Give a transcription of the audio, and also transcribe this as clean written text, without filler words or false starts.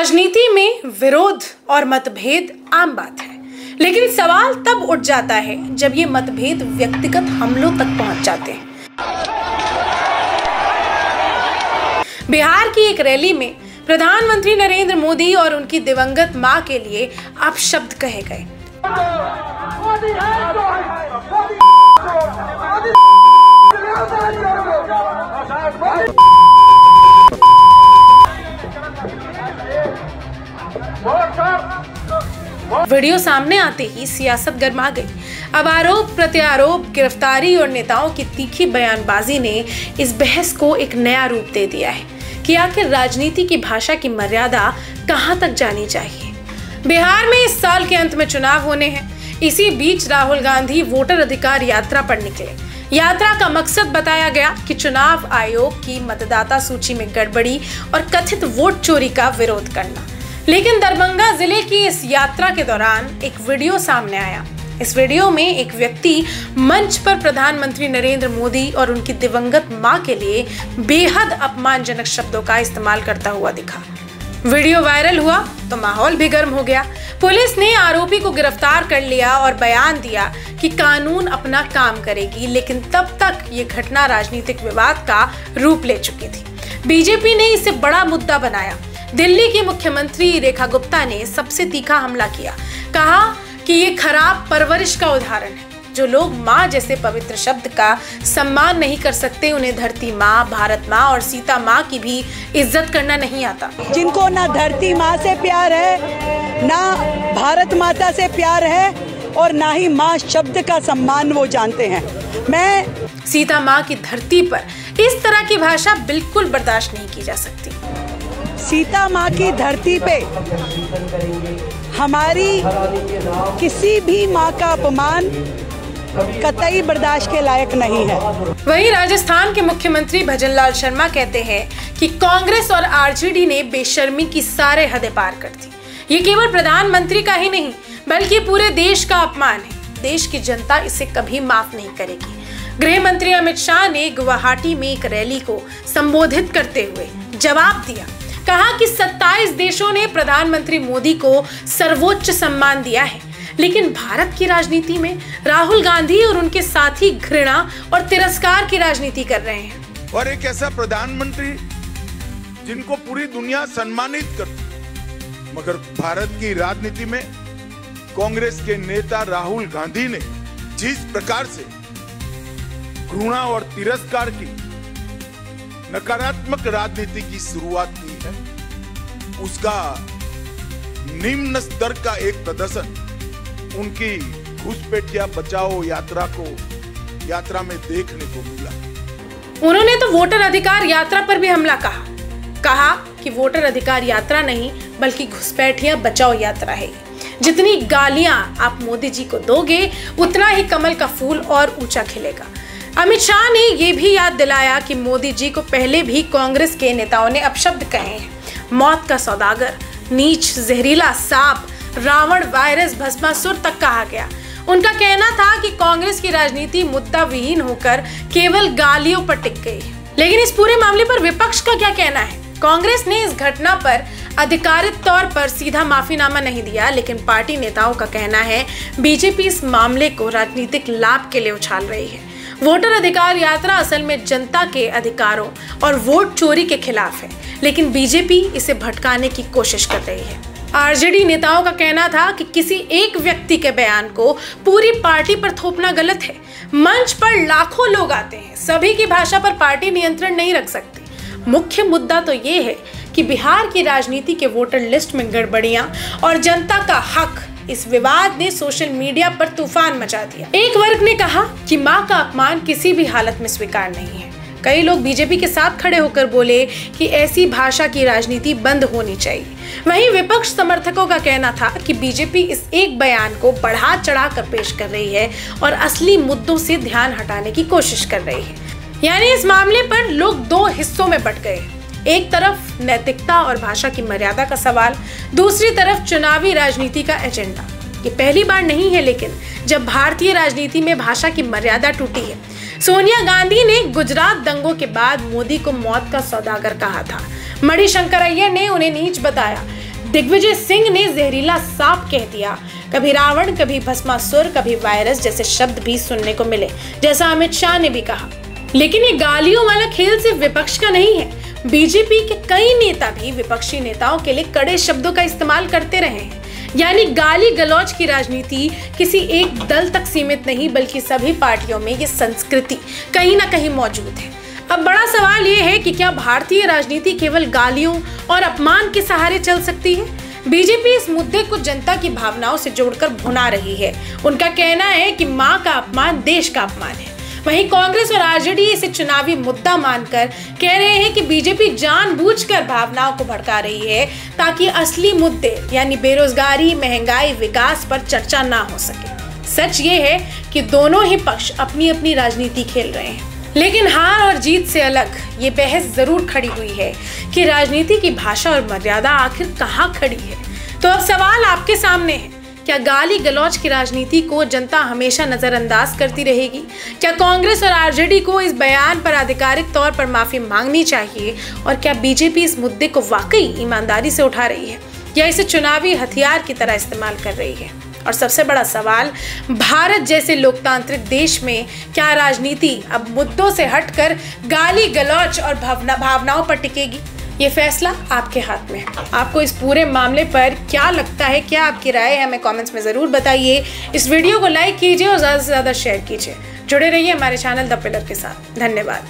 राजनीति में विरोध और मतभेद आम बात है, लेकिन सवाल तब उठ जाता है जब ये मतभेद व्यक्तिगत हमलों तक पहुंच जाते हैं। बिहार की एक रैली में प्रधानमंत्री नरेंद्र मोदी और उनकी दिवंगत मां के लिए अपशब्द कहे गए। वीडियो सामने आते ही सियासत गर्मा गई। अब आरोप प्रत्यारोप, गिरफ्तारी और नेताओं की तीखी बयानबाजी ने इस बहस को एक नया रूप दे दिया है कि आखिर राजनीति की भाषा की मर्यादा कहां तक जानी चाहिए। बिहार में इस साल के अंत में चुनाव होने हैं। इसी बीच राहुल गांधी वोटर अधिकार यात्रा पर निकले। यात्रा का मकसद बताया गया कि चुनाव आयोग की मतदाता सूची में गड़बड़ी और कथित वोट चोरी का विरोध करना। लेकिन दरभंगा जिले की इस यात्रा के दौरान एक वीडियो सामने आया। इस वीडियो में एक व्यक्ति मंच पर प्रधानमंत्री नरेंद्र मोदी और उनकी दिवंगत मां के लिए बेहद अपमानजनक शब्दों का इस्तेमाल करता हुआ दिखा। वीडियो वायरल हुआ तो माहौल भी गर्म हो गया। पुलिस ने आरोपी को गिरफ्तार कर लिया और बयान दिया कि कानून अपना काम करेगी, लेकिन तब तक ये घटना राजनीतिक विवाद का रूप ले चुकी थी। बीजेपी ने इसे बड़ा मुद्दा बनाया। दिल्ली की मुख्यमंत्री रेखा गुप्ता ने सबसे तीखा हमला किया। कहा कि ये खराब परवरिश का उदाहरण है। जो लोग माँ जैसे पवित्र शब्द का सम्मान नहीं कर सकते, उन्हें धरती माँ, भारत माँ और सीता माँ की भी इज्जत करना नहीं आता। जिनको ना धरती माँ से प्यार है, ना भारत माता से प्यार है और ना ही माँ शब्द का सम्मान वो जानते हैं। मैं सीता माँ की धरती पर इस तरह की भाषा बिल्कुल बर्दाश्त नहीं की जा सकती। सीता माँ की धरती पे हमारी किसी भी माँ का अपमान कतई बर्दाश्त के लायक नहीं है। वहीं राजस्थान के मुख्यमंत्री भजनलाल शर्मा कहते हैं कि कांग्रेस और आरजेडी ने बेशर्मी की सारे हदें पार कर दी। ये केवल प्रधानमंत्री का ही नहीं, बल्कि पूरे देश का अपमान है। देश की जनता इसे कभी माफ नहीं करेगी। गृह मंत्री अमित शाह ने गुवाहाटी में एक रैली को संबोधित करते हुए जवाब दिया। कहा कि 27 देशों ने प्रधानमंत्री मोदी को सर्वोच्च सम्मान दिया है, लेकिन भारत की राजनीति में राहुल गांधी और उनके साथी घृणा और तिरस्कार की राजनीति कर रहे हैं। और एक ऐसा प्रधानमंत्री जिनको पूरी दुनिया सम्मानित करती, मगर भारत की राजनीति में कांग्रेस के नेता राहुल गांधी ने जिस प्रकार से घृणा और तिरस्कार की नकारात्मक राजनीति की शुरुआत की है, उसका निम्न स्तर का एक प्रदर्शन उनकी घुसपैठिया बचाओ यात्रा में देखने को मिला। उन्होंने तो वोटर अधिकार यात्रा पर भी हमला कहा कि वोटर अधिकार यात्रा नहीं, बल्कि घुसपैठिया बचाओ यात्रा है। जितनी गालियां आप मोदी जी को दोगे, उतना ही कमल का फूल और ऊंचा खिलेगा। अमित शाह ने ये भी याद दिलाया कि मोदी जी को पहले भी कांग्रेस के नेताओं ने अपशब्द कहे हैं। मौत का सौदागर, नीच, जहरीला सांप, रावण, वायरस, भस्मासुर तक कहा गया। उनका कहना था कि कांग्रेस की राजनीति मुद्दा विहीन होकर केवल गालियों पर टिक गई। लेकिन इस पूरे मामले पर विपक्ष का क्या कहना है? कांग्रेस ने इस घटना पर आधिकारिक तौर पर सीधा माफीनामा नहीं दिया, लेकिन पार्टी नेताओं का कहना है बीजेपी इस मामले को राजनीतिक लाभ के लिए उछाल रही है। वोटर अधिकार यात्रा असल में जनता के अधिकारों और वोट चोरी के खिलाफ है, लेकिन बीजेपी इसे भटकाने की कोशिश कर रही है। आरजेडी नेताओं का कहना था कि किसी एक व्यक्ति के बयान को पूरी पार्टी पर थोपना गलत है। मंच पर लाखों लोग आते हैं, सभी की भाषा पर पार्टी नियंत्रण नहीं रख सकती। मुख्य मुद्दा तो ये है कि बिहार की राजनीति के वोटर लिस्ट में गड़बड़ियां और जनता का हक, इस विवाद ने सोशल मीडिया पर तूफान मचा दिया। एक वर्ग ने कहा कि मां का अपमान किसी भी हालत में स्वीकार नहीं है। कई लोग बीजेपी के साथ खड़े होकर बोले कि ऐसी भाषा की राजनीति बंद होनी चाहिए। वहीं विपक्ष समर्थकों का कहना था कि बीजेपी इस एक बयान को बढ़ा चढ़ा कर पेश कर रही है और असली मुद्दों से ध्यान हटाने की कोशिश कर रही है। यानी इस मामले पर लोग दो हिस्सों में बंट गए। एक तरफ नैतिकता और भाषा की मर्यादा का सवाल, दूसरी तरफ चुनावी राजनीति का एजेंडा। ये पहली बार नहीं है, लेकिन जब भारतीय राजनीति में भाषा की मर्यादा टूटी है। सोनिया गांधी ने गुजरात दंगों के बाद मोदी को मौत का सौदागर कहा था। मणिशंकर अय्यर ने उन्हें नीच बताया। दिग्विजय सिंह ने जहरीला सांप कह दिया। कभी रावण, कभी भस्मासुर, कभी वायरस जैसे शब्द भी सुनने को मिले, जैसा अमित शाह ने भी कहा। लेकिन ये गालियों वाला खेल सिर्फ विपक्ष का नहीं है। बीजेपी के कई नेता भी विपक्षी नेताओं के लिए कड़े शब्दों का इस्तेमाल करते रहे हैं। यानी गाली गलौज की राजनीति किसी एक दल तक सीमित नहीं, बल्कि सभी पार्टियों में ये संस्कृति कहीं ना कहीं मौजूद है। अब बड़ा सवाल ये है कि क्या भारतीय राजनीति केवल गालियों और अपमान के सहारे चल सकती है? बीजेपी इस मुद्दे को जनता की भावनाओं से जोड़कर भुना रही है। उनका कहना है कि मां का अपमान देश का अपमान है। वहीं कांग्रेस और आरजेडी इसे चुनावी मुद्दा मानकर कह रहे हैं कि बीजेपी जानबूझकर भावनाओं को भड़का रही है ताकि असली मुद्दे यानी बेरोजगारी, महंगाई, विकास पर चर्चा ना हो सके। सच ये है कि दोनों ही पक्ष अपनी अपनी राजनीति खेल रहे हैं, लेकिन हार और जीत से अलग ये बहस जरूर खड़ी हुई है कि राजनीति की भाषा और मर्यादा आखिर कहाँ खड़ी है। तो अब सवाल आपके सामने है, क्या गाली गलौज की राजनीति को जनता हमेशा नजरअंदाज करती रहेगी? क्या कांग्रेस और आरजेडी को इस बयान पर आधिकारिक तौर पर माफी मांगनी चाहिए? और क्या बीजेपी इस मुद्दे को वाकई ईमानदारी से उठा रही है या इसे चुनावी हथियार की तरह इस्तेमाल कर रही है? और सबसे बड़ा सवाल, भारत जैसे लोकतांत्रिक देश में क्या राजनीति अब मुद्दों से हटकर गाली गलौज और भावनाओं पर टिकेगी? ये फैसला आपके हाथ में है। आपको इस पूरे मामले पर क्या लगता है? क्या आपकी राय है? हमें कमेंट्स में ज़रूर बताइए। इस वीडियो को लाइक कीजिए और ज़्यादा से ज़्यादा शेयर कीजिए। जुड़े रहिए हमारे चैनल द पिलर के साथ। धन्यवाद।